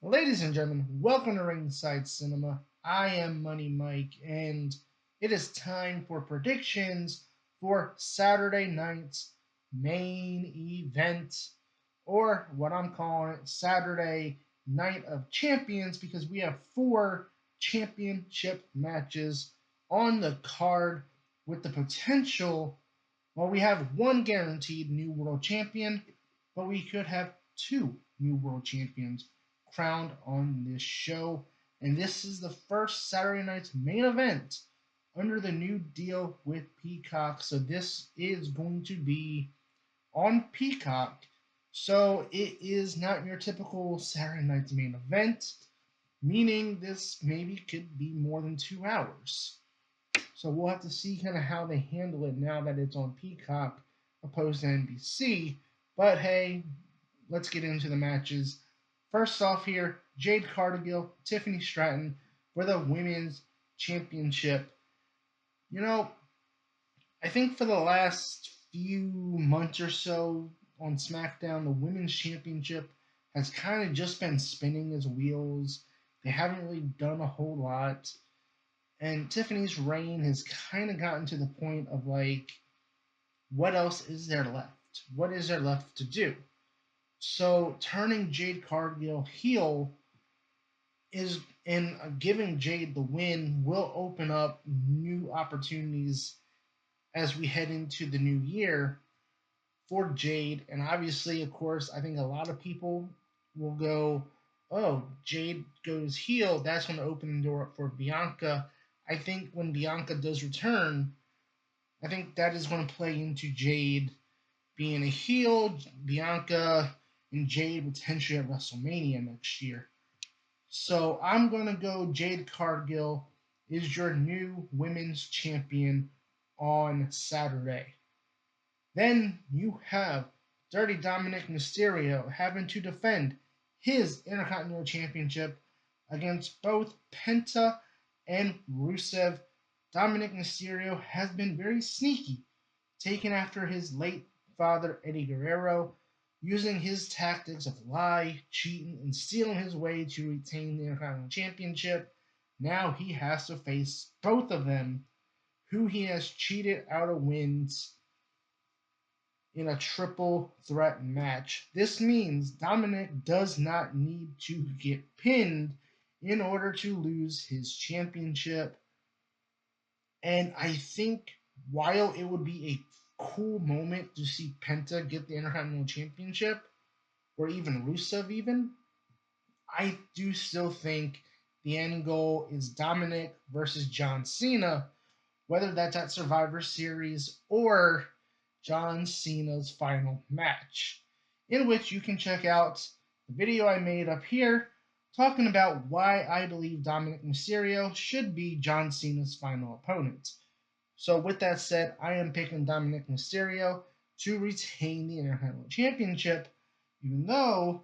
Ladies and gentlemen, welcome to Ringside Cinema. I am Money Mike, and it is time for predictions for Saturday night's main event, or what I'm calling it, Saturday Night of Champions, because we have four championship matches on the card with the potential. Well, we have one guaranteed new world champion, but we could have two new world champions crowned on this show. And this is the first Saturday night's main event under the new deal with Peacock. So this is going to be on Peacock. So it is not your typical Saturday night's main event, meaning this maybe could be more than 2 hours. So we'll have to see kind of how they handle it now that it's on Peacock opposed to NBC. But hey, let's get into the matches. First off here, Jade Cargill, Tiffany Stratton for the Women's Championship. You know, I think for the last few months or so on SmackDown, the Women's Championship has kind of just been spinning its wheels. They haven't really done a whole lot. And Tiffany's reign has kind of gotten to the point of like, what else is there left? What is there left to do? So turning Jade Cargill heel is and giving Jade the win will open up new opportunities as we head into the new year for Jade. And obviously, of course, I think a lot of people will go, oh, Jade goes heel. That's going to open the door up for Bianca. I think when Bianca does return, I think that is going to play into Jade being a heel, Bianca and Jade potentially at WrestleMania next year. So I'm going to go Jade Cargill is your new women's champion on Saturday. Then you have Dirty Dominic Mysterio having to defend his Intercontinental Championship against both Penta and Rusev. Dominic Mysterio has been very sneaky, taking after his late father Eddie Guerrero, using his tactics of lie, cheating, and stealing his way to retain the Intercontinental Championship. Now he has to face both of them, who he has cheated out of wins in a triple threat match. This means Dominic does not need to get pinned in order to lose his championship. And I think while it would be a cool moment to see Penta get the Intercontinental Championship, or even Rusev even, I do still think the end goal is Dominic versus John Cena, whether that's at Survivor Series or John Cena's final match, in which you can check out the video I made up here talking about why I believe Dominic Mysterio should be John Cena's final opponent. So, with that said, I am picking Dominic Mysterio to retain the Intercontinental Championship, even though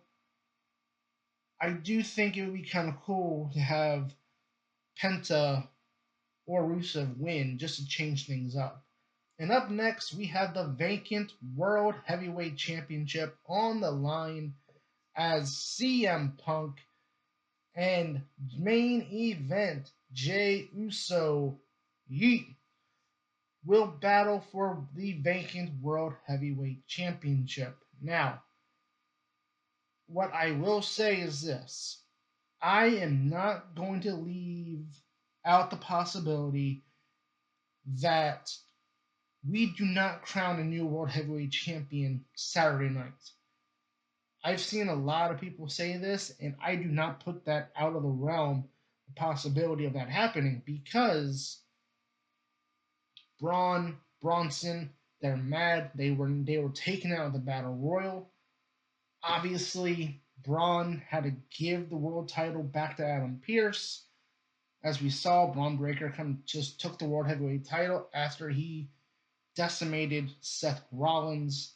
I do think it would be kind of cool to have Penta or Rusev win just to change things up. And up next, we have the Vacant World Heavyweight Championship on the line as CM Punk and main event Jey Uso will battle for the Vacant World Heavyweight Championship. Now, what I will say is this: I am not going to leave out the possibility that we do not crown a new World Heavyweight Champion Saturday night. I've seen a lot of people say this, and I do not put that out of the realm, the possibility of that happening, because Bronson, they're mad. They were taken out of the Battle Royal. Obviously, Braun had to give the world title back to Adam Pearce. As we saw, Braun Breaker just took the World Heavyweight title after he decimated Seth Rollins.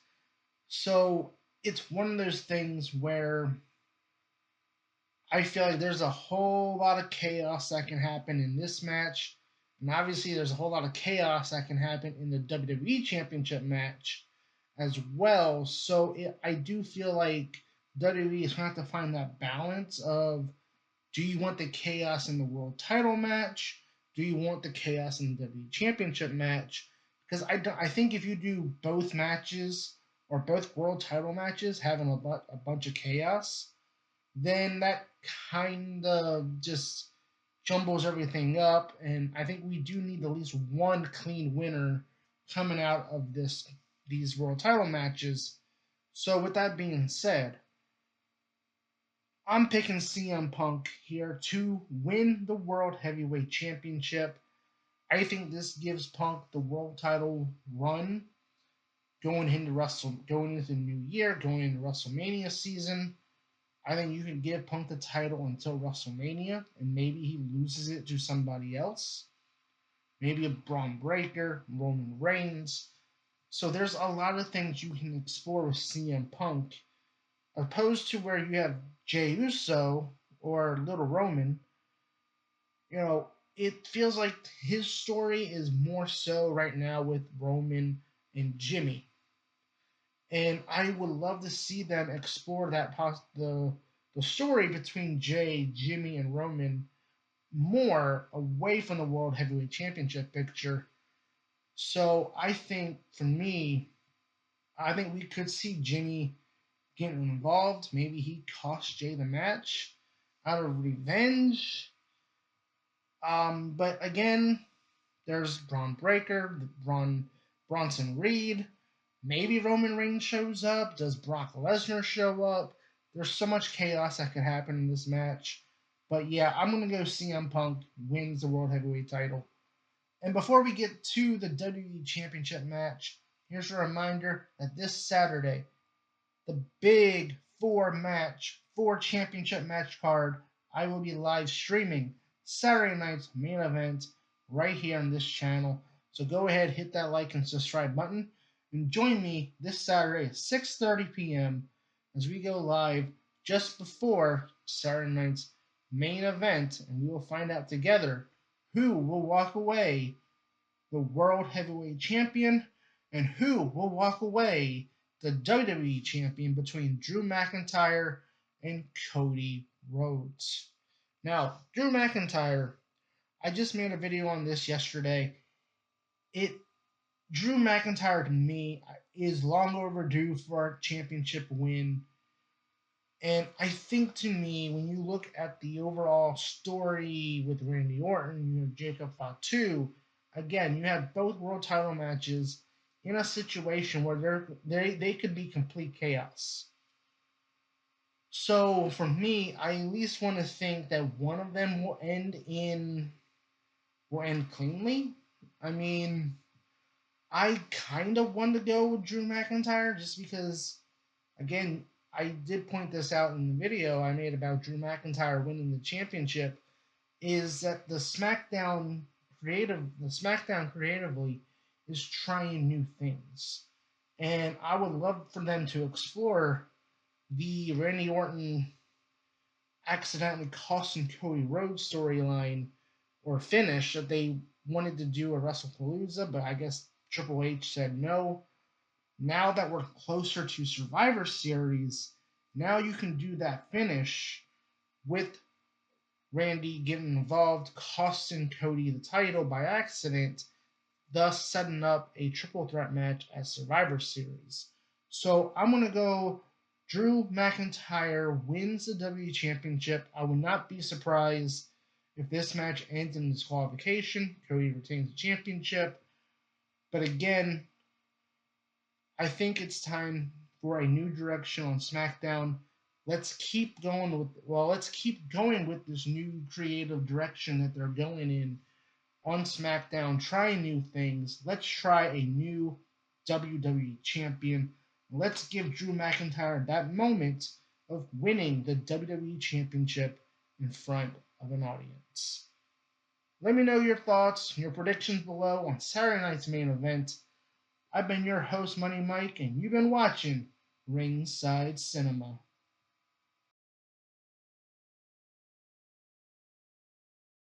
So it's one of those things where I feel like there's a whole lot of chaos that can happen in this match. And obviously, there's a whole lot of chaos that can happen in the WWE Championship match as well. So I do feel like WWE is going to have to find that balance of, do you want the chaos in the world title match? Do you want the chaos in the WWE Championship match? Because I think if you do both matches or both world title matches having a bunch of chaos, then that kind of just jumbles everything up. And I think we do need at least one clean winner coming out of these world title matches. So with that being said, I'm picking CM Punk here to win the World Heavyweight Championship. I think this gives Punk the world title run going into the new year, going into WrestleMania season. I think you can give Punk the title until WrestleMania, and maybe he loses it to somebody else. Maybe a Braun Breaker, Roman Reigns. So there's a lot of things you can explore with CM Punk, opposed to where you have Jey Uso or Little Roman. It feels like his story is more so right now with Roman and Jimmy. And I would love to see them explore the story between Jay, Jimmy, and Roman more away from the World Heavyweight Championship picture. So I think for me, I think we could see Jimmy getting involved. Maybe he cost Jay the match out of revenge. But again, there's Braun Breaker, Bronson Reed. Maybe Roman Reigns shows up. Does Brock Lesnar show up? There's so much chaos that could happen in this match. But yeah, I'm going to go CM Punk wins the World Heavyweight title. And before we get to the WWE Championship match, here's a reminder that this Saturday, the big four championship match card, I will be live streaming Saturday night's main event right here on this channel. So go ahead, hit that like and subscribe button, and join me this Saturday at 6:30 p.m. as we go live just before Saturday night's main event, and we will find out together who will walk away the World Heavyweight Champion and who will walk away the WWE Champion between Drew McIntyre and Cody Rhodes. Now, Drew McIntyre, I just made a video on this yesterday. It Drew McIntyre to me is long overdue for a championship win. And I think to me, when you look at the overall story with Randy Orton, you have Jacob Fatu, again, you have both world title matches in a situation where they could be complete chaos. So for me, I at least want to think that one of them will end cleanly. I mean, I kind of want to go with Drew McIntyre just because, again, I did point this out in the video I made about Drew McIntyre winning the championship, is that the SmackDown creatively is trying new things. And I would love for them to explore the Randy Orton accidentally costing Cody Rhodes storyline or finish that they wanted to do at WrestlePalooza, but I guess Triple H said no. Now that we're closer to Survivor Series, now you can do that finish with Randy getting involved, costing Cody the title by accident, thus setting up a triple threat match at Survivor Series. So I'm going to go Drew McIntyre wins the WWE Championship. I would not be surprised if this match ends in disqualification. Cody retains the championship. But again, I think it's time for a new direction on SmackDown. Let's keep going with this new creative direction that they're going in on SmackDown. Try new things. Let's try a new WWE champion. Let's give Drew McIntyre that moment of winning the WWE Championship in front of an audience. Let me know your thoughts, your predictions below on Saturday night's main event. I've been your host, Money Mike, and you've been watching Ringside Cinema.